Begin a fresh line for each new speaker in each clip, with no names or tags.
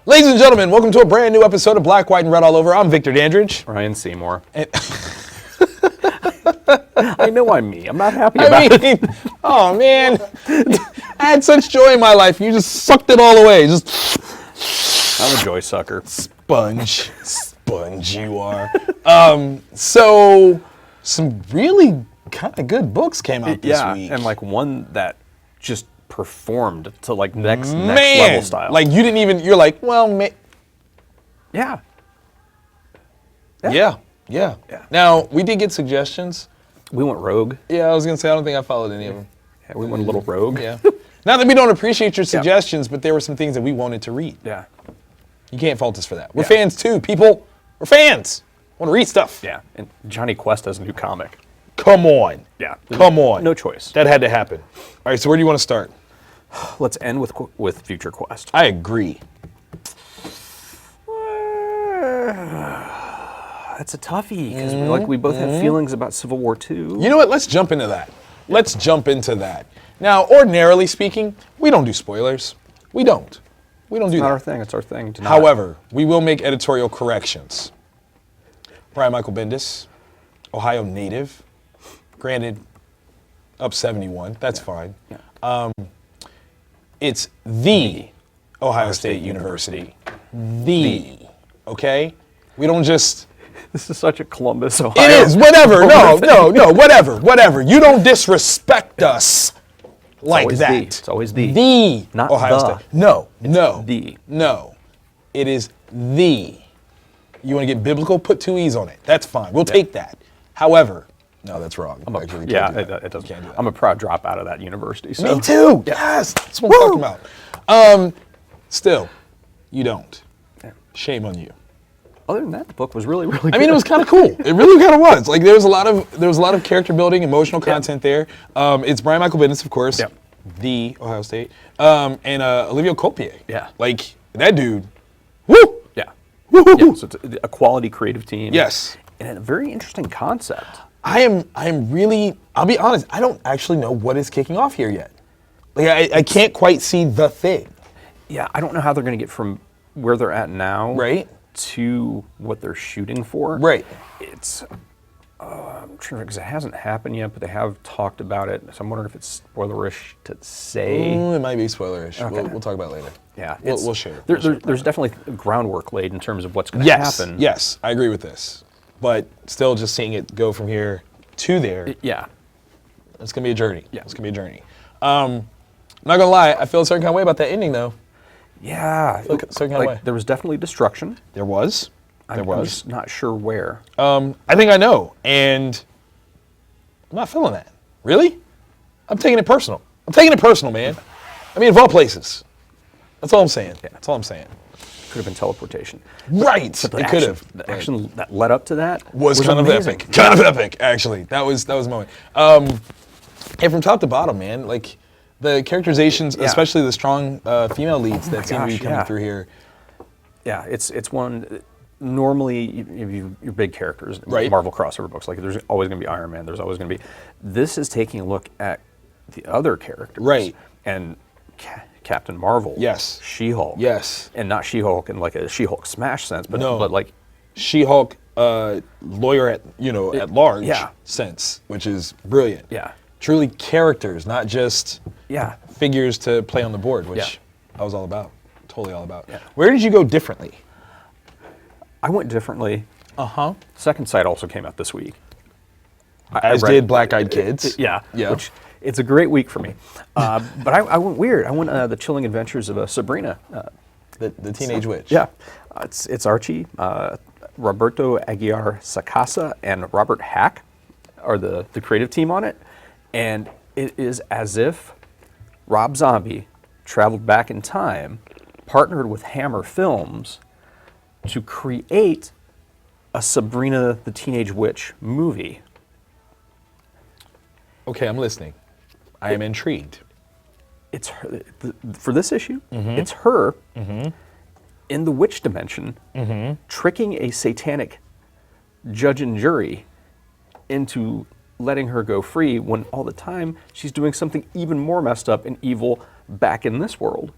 Ladies and gentlemen, welcome to a brand new episode of Black, White, and Red All Over. I'm Victor Dandridge.
Ryan Seymore. I know I'm me. I'm not happy about it.
Oh man, I had such joy in my life. You just sucked it all away.
I'm a joy sucker.
Sponge you are. So some really kind of good books came out this week.
And like one that just performed to like next level style.
Like you didn't even. You're like, well,
Yeah.
Yeah. Now we did get suggestions.
We went rogue.
Yeah, I was gonna say I don't think I followed any of them.
Yeah, we went a little rogue.
Yeah. Not that we don't appreciate your suggestions, but there were some things that we wanted to read.
Yeah.
You can't fault us for that. We're fans too, people. We're fans. Want to read stuff.
Yeah. And Johnny Quest has a new comic.
Come on.
Yeah.
Come on.
No choice.
That had to happen. All right, so where do you want to start?
Let's end with Future Quest.
I agree.
That's a toughie because we both have feelings about Civil War II.
You know what? Let's jump into that. Let's jump into that. Now, ordinarily speaking, we don't do spoilers. We don't do
It's not
that.
our thing. It's our thing. To not.
However, we will make editorial corrections. Brian Michael Bendis, Ohio native, granted, up 71. That's fine.
Yeah.
It's the Ohio State University. The. Okay? We don't just...
This is such a Columbus, Ohio.
It is. Whatever. No. Whatever. You don't disrespect us like that.
It's always the.
The
Not
Ohio
the.
State. No.
the.
No. It is the. You want to get biblical? Put two E's on it. That's fine. We'll take that. However, no, that's wrong.
It doesn't.
Can't do that.
I'm a proud dropout of that university. So.
Me too. Yes. That's what I'm talking about. Still, you don't.
Yeah.
Shame on you.
Other than that, the book was really, really good.
I mean, it was kind of cool. It really kind of was. Like there was a lot of character building, emotional content there. It's Brian Michael Bendis, of course, the Ohio State, and Olivia Copier.
Yeah.
Like that dude. Woo.
Yeah.
Woo.
Yeah, so it's a quality creative team.
Yes.
And a very interesting concept.
I am really. I'll be honest. I don't actually know what is kicking off here yet. Like I can't quite see the thing.
Yeah, I don't know how they're going to get from where they're at now,
Right.
to what they're shooting for.
Right.
It's, I'm sure because it hasn't happened yet, but they have talked about it. So I'm wondering if it's spoilerish to say.
It might be spoilerish.
Okay.
We'll talk about it later.
Yeah,
We'll share.
There's definitely groundwork laid in terms of what's going to happen.
Yes, I agree with this. But still, just seeing it go from here to there,
Yeah.
it's gonna be a journey.
Yeah.
It's gonna be a journey. I'm not gonna lie, I feel a certain kind of way about that ending, though.
Yeah.
Look, certain kind of way.
There was definitely destruction.
There was.
I'm just not sure where.
I think I know, and I'm not feeling that. Really? I'm taking it personal. Man. I mean, of all places. That's all I'm saying.
Yeah.
That's all I'm saying.
Could have been teleportation.
Right.
But
It could have.
The action that led up to that
was kind
amazing.
of epic. Kind of epic, actually. That was a moment. And from top to bottom, man, like the characterizations, especially the strong female leads that seem to be coming through here.
Yeah, it's one. Normally, your big characters,
Right.
Marvel crossover books, like there's always going to be Iron Man. There's always going to be. This is taking a look at the other characters,
Right.
And Captain Marvel,
Yes.
She-Hulk,
Yes.
and not She-Hulk in like a She-Hulk smash sense, but
No.
but like
She-Hulk, lawyer at large
Yeah.
sense, which is brilliant.
Yeah.
Truly characters, not just
yeah.
figures to play on the board, which
Yeah.
I was all about. Totally all about.
Yeah.
Where did you go differently?
I went differently.
Uh-huh.
Second Sight also came out this week.
As did Black Eyed Kids.
Yeah.
Yeah.
Which it's a great week for me. But I went weird. I went The Chilling Adventures of Sabrina.
The Teenage Witch.
Yeah. It's Archie, Roberto Aguiar Sacasa, and Robert Hack are the creative team on it. And it is as if Rob Zombie traveled back in time, partnered with Hammer Films to create a Sabrina the Teenage Witch movie.
Okay, I'm listening. I am intrigued.
It's her, for this issue, it's her in the witch dimension tricking a satanic judge and jury into letting her go free when all the time she's doing something even more messed up and evil back in this world.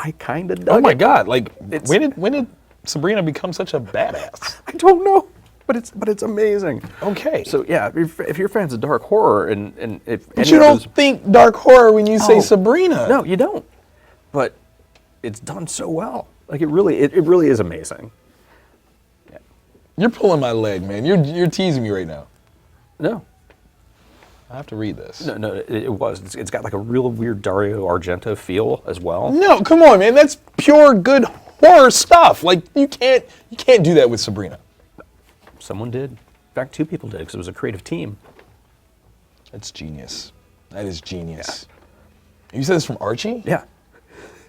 I kind of dug
Oh my
it.
God! Like, when did Sabrina become such a badass?
I don't know, but it's amazing.
Okay.
So yeah, if you're fans of dark horror and if
But
any
you
of
don't
those,
think dark horror when you say
Oh,
Sabrina.
no, you don't. But it's done so well. Like it really is amazing.
You're pulling my leg, man. You're teasing me right now.
No,
I have to read this.
no, it was. It's got like a real weird Dario Argento feel as well.
No, come on, man. That's pure good horror stuff. Like you can't do that with Sabrina.
Someone did. In fact, 2 people did because it was a creative team.
That's genius. That is genius. You said this from Archie?
Yeah,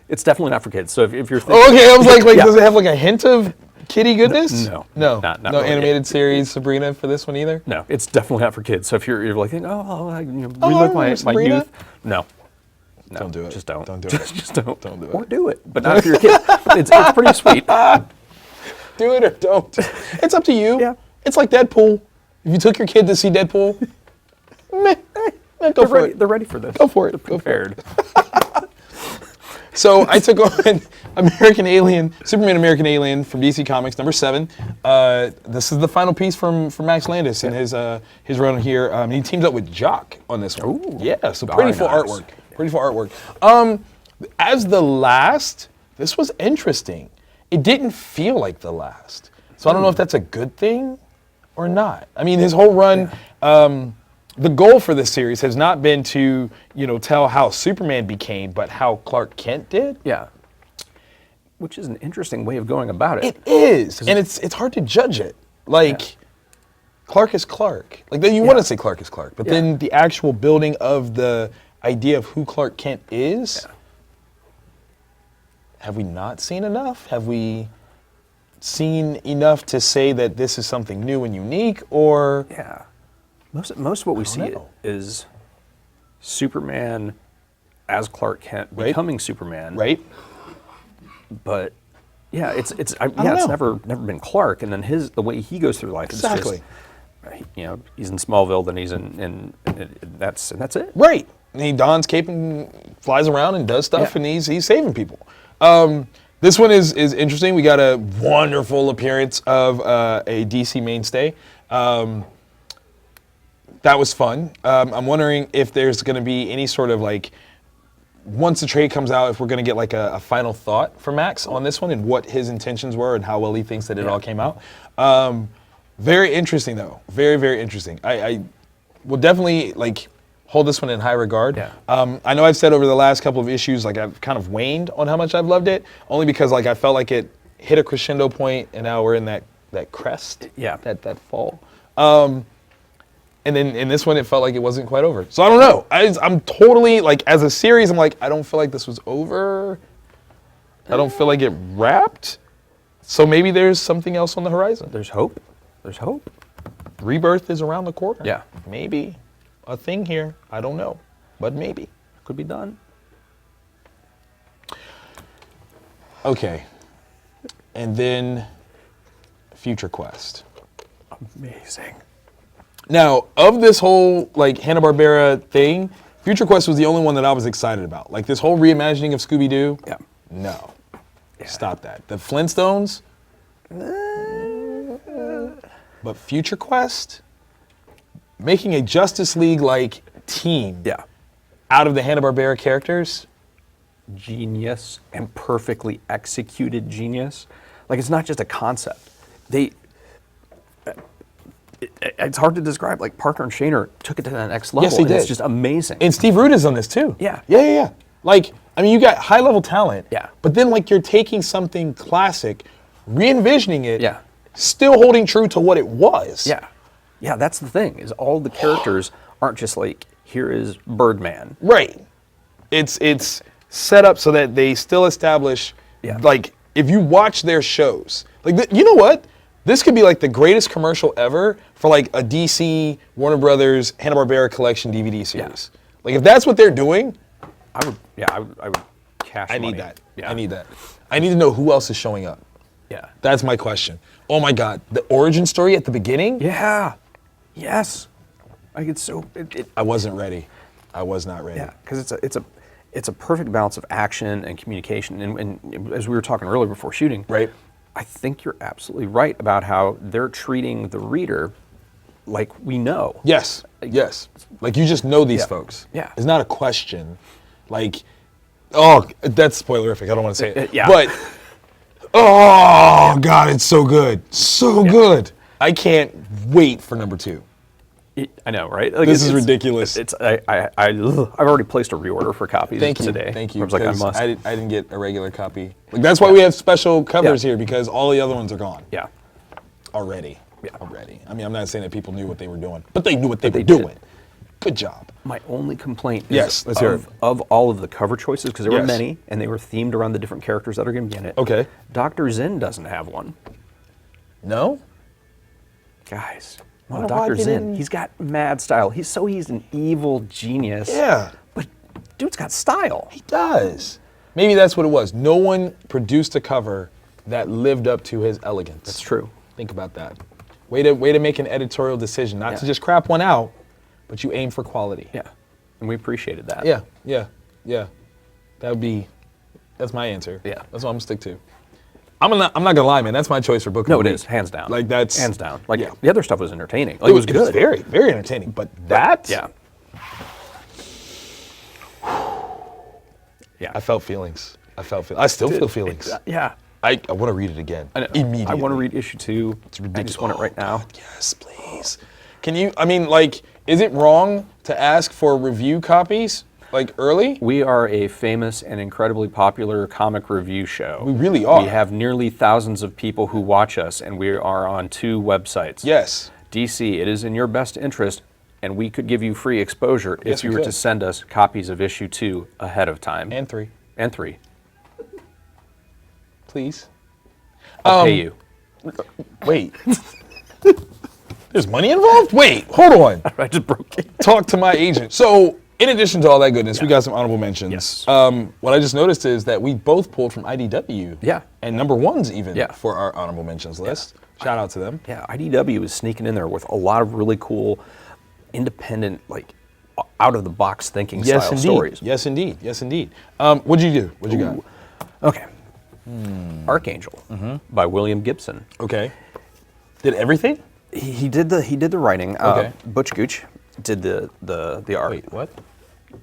it's definitely not for kids. So if you're thinking,
Oh, okay. I was like,
Yeah.
does it have like a hint of kiddie goodness?
No.
No.
Not
No
really.
animated series Sabrina for this one either?
No, it's definitely not for kids. So if you're like, relive
I remember
my
Sabrina.
youth. No.
Don't do it.
Just don't.
Don't do
just,
it.
Just don't.
Don't do it.
Or do it, but not if you're a kid. It's pretty sweet.
Do it or don't. It's up to you.
Yeah.
It's like Deadpool. If you took your kid to see Deadpool, meh, go for it.
They're ready for this.
Go for it.
They're
Go for it.
prepared.
So I took on American Alien, Superman American Alien from DC Comics, number 7. This is the final piece from Max Landis in his run here. He teams up with Jock on this one.
Ooh,
yeah, so pretty
very
full
nice.
artwork. Pretty full artwork. As the last, this was interesting. It didn't feel like the last. So I don't know if that's a good thing or not. I mean, his whole run, the goal for this series has not been to, tell how Superman became, but how Clark Kent did.
Yeah. Which is an interesting way of going about it.
It is, and it's hard to judge it. Like, Clark is Clark. Like, you want to say Clark is Clark, but then the actual building of the idea of who Clark Kent is, have we not seen enough? Have we seen enough to say that this is something new and unique, or?
Yeah. Most of what we see
know.
is Superman as Clark Kent becoming Superman.
Right?
But yeah, it's
know.
never been Clark, and then the way he goes through life
Exactly.
is just, he's in Smallville, then he's in that's it.
Right. And he dons cape and flies around and does stuff, and he's saving people. This one is interesting. We got a wonderful appearance of a DC mainstay. That was fun. I'm wondering if there's going to be any sort of once the trade comes out, if we're going to get a final thought from Max on this one and what his intentions were and how well he thinks that it all came out. Very interesting, though. Very, very interesting. I will definitely hold this one in high regard.
Yeah.
I know I've said over the last couple of issues, I've kind of waned on how much I've loved it, only because I felt like it hit a crescendo point, and now we're in that crest.
Yeah.
That fall. And then in this one, it felt like it wasn't quite over. So I don't know. I'm totally, as a series, I'm I don't feel like this was over. I don't feel like it wrapped. So maybe there's something else on the horizon.
There's hope. There's hope.
Rebirth is around the corner.
Yeah.
Maybe a thing here. I don't know. But maybe.
Could be done.
Okay. And then Future Quest.
Amazing.
Now, of this whole Hanna-Barbera thing, Future Quest was the only one that I was excited about. This whole reimagining of Scooby-Doo.
Yeah.
No. Yeah. Stop that. The Flintstones. But Future Quest, making a Justice League team out of the Hanna-Barbera characters.
Genius and perfectly executed genius. It's not just a concept. It's hard to describe. Parker and Shaner took it to the next level.
Yes, they did.
It's just amazing.
And Steve Root is on this too.
Yeah.
Yeah. You got high level talent.
Yeah.
But then you're taking something classic, re-envisioning it.
Yeah.
Still holding true to what it was.
Yeah. Yeah, that's the thing, is all the characters aren't just here is Birdman.
Right. It's set up so that they still establish, if you watch their shows, you know what? This could be the greatest commercial ever for a DC, Warner Brothers, Hanna-Barbera collection DVD series. If that's what they're doing,
I would cash
I
money.
need that.
Yeah.
I need that. I need to know who else is showing up.
Yeah.
That's my question. Oh my God, the origin story at the beginning?
Yeah. Yes. I wasn't
I wasn't ready. I was not ready.
Yeah, because it's a perfect balance of action and communication. And as we were talking earlier before shooting,
Right.
I think you're absolutely right about how they're treating the reader like we know.
Yes, yes. Like you just know these
Yeah.
folks.
Yeah.
It's not a question. Like, oh, that's spoilerific. I don't want to say it.
Yeah.
But, oh, God, it's so good. So good. I can't wait for number 2.
I know, right? Like,
This is ridiculous.
I've already placed a reorder for copies
Thank you.
today.
Thank you.
I was like, I
'cause
must.
I didn't get a regular copy. Like, that's why we have special covers here, because all the other ones are gone.
Yeah.
Already.
Yeah.
Already. I mean, I'm not saying that people knew what they were doing, but they knew what they were
they did.
doing. Good job.
My only complaint is
Yes, let's hear it.
of all of the cover choices, because there were
Yes.
many, and they were themed around the different characters that are going to be in it.
Okay.
Dr. Zinn doesn't have one.
No?
Guys,
Why
Dr. Zinn,
didn't-
he's got mad style. He's an evil genius.
Yeah.
But dude's got style.
He does. Maybe that's what it was. No one produced a cover that lived up to his elegance.
That's true.
Think about that. Way to make an editorial decision, not to
Yeah.
just crap one out, but you aim for quality.
Yeah. And we appreciated that.
Yeah. That's my answer.
Yeah.
That's what I'm gonna stick to. I'm not gonna lie, man. That's my choice for book.
No,
of the
it
week.
is, hands down.
Like that's
hands down. Like
yeah.
the other stuff was entertaining. Like, it was good.
very, very entertaining. But that,
Yeah. Yeah.
I felt feelings. I still feel feelings.
Yeah.
I want to read it again.
I know.
Immediately.
I want to read issue 2.
It's ridiculous.
I just want it right now.
God, yes, please. Can you? I mean, like, is it wrong to ask for review copies like early?
We are a famous and incredibly popular comic review show.
We really are.
We have nearly thousands of people who watch us, and we are on 2 websites.
Yes.
DC, it is in your best interest, and we could give you free exposure
Yes,
if you
we
were
could.
to send us copies of issue 2 ahead of time.
And 3,
And 3.
please.
I'll pay you.
Wait. There's money involved? Wait, hold on.
I just broke it.
Talk to my agent. So, in addition to all that goodness, we got some honorable mentions.
Yes.
What I just noticed is that we both pulled from IDW.
Yeah.
And number 1s even
Yeah.
for our honorable mentions list. Shout out to them.
Yeah, IDW is sneaking in there with a lot of really cool, independent, like, out-of-the-box thinking style stories.
Yes, indeed. Yes, indeed. What'd you do? What'd you got?
Okay. Archangel by William Gibson.
Okay. Did everything?
He did the writing.
Okay.
Butch Gooch did the art.
Wait, what?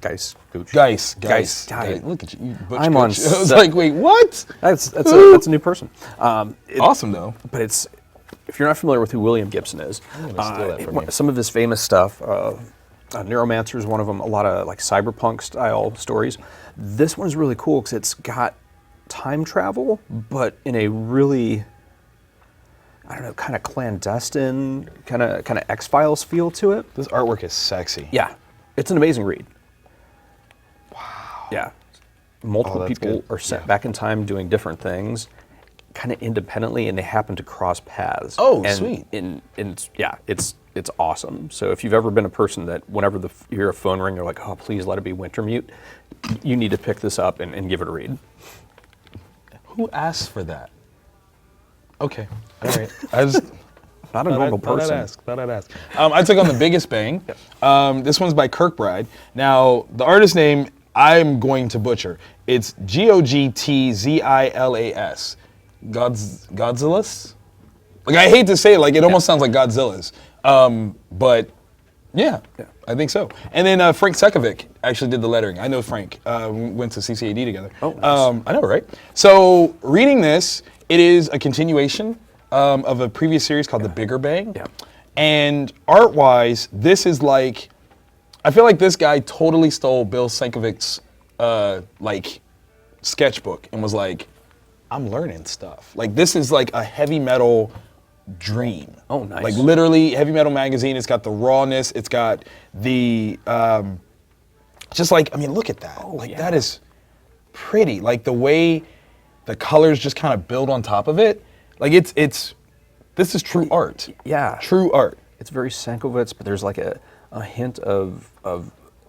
Geis Gooch.
Geis.
God.
Look at you. Butch
I'm on
Gooch. I was
set.
like, wait, what?
That's a new person.
Awesome, though.
But it's, if you're not familiar with who William Gibson is,
gonna steal that from you.
some of his famous stuff, Neuromancer is one of them, a lot of like cyberpunk style stories. This one's really cool because it's got time travel, but in a really, I don't know, kind of clandestine, kind of X-Files feel to it.
This artwork is sexy.
Yeah, it's an amazing read. Wow. Yeah. Multiple
that's
people
good.
are sent
Yeah.
back in time doing different things, kind of independently, and they happen to cross paths.
Oh,
and
sweet.
Yeah, it's awesome. So if you've ever been a person that whenever you hear a phone ring, you're like, oh, please let it be Wintermute, you need to pick this up and give it a read.
Who asked for that? Okay. All right. I just
Not a normal person.
Thought I'd ask. I took on The Biggest Bang. This one's by Kirkbride. Now, the artist name I'm going to butcher. It's Gogtzilas. Godzilla's? Like, I hate to say it, like, it almost sounds like Godzilla's. But, yeah, I think so. And then Frank Sekovic actually did the lettering. I know Frank. We went to CCAD together.
Oh, nice.
I know, right? So, reading this, it is a continuation of a previous series called The Bigger Bang.
Yeah.
And art-wise, this is like, I feel like this guy totally stole Bill Sienkiewicz's like sketchbook and was like, I'm learning stuff. Like, this is like a heavy metal dream.
Oh, nice.
Like, literally, Heavy Metal Magazine. It's got the rawness. It's got the just like, I mean, look at that. Like, that is pretty. Like, the way the colors just kind of build on top of it. Like, this is true art.
Yeah.
True art.
It's very Sankovitz, but there's like a hint of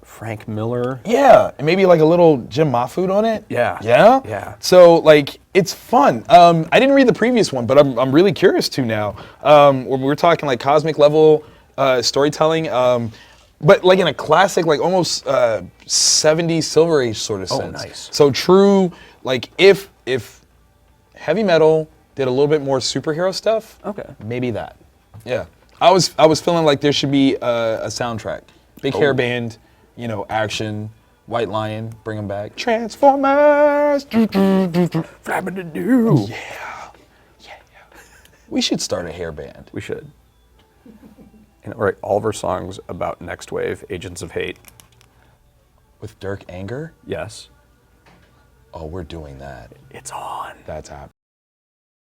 Frank Miller.
Yeah, and maybe like a little Jim Mahfood on it.
Yeah.
Yeah?
Yeah.
So, like, it's fun. I didn't read the previous one, but I'm really curious to now. When we're talking like cosmic level storytelling, but like in a classic, like almost 70s Silver Age sort of sense.
Nice.
So true, like if heavy metal did a little bit more superhero stuff,
Okay.
maybe that. Yeah, I was feeling like there should be a soundtrack, big hair band, you know, action, White Lion, bring them back, Transformers,
Flabba-da-doo.
yeah. We should start a hair band.
We should. And write all of our songs about Next Wave, Agents of Hate.
With Dirk Anger?
Yes.
Oh, we're doing that.
It's on.
That's happening.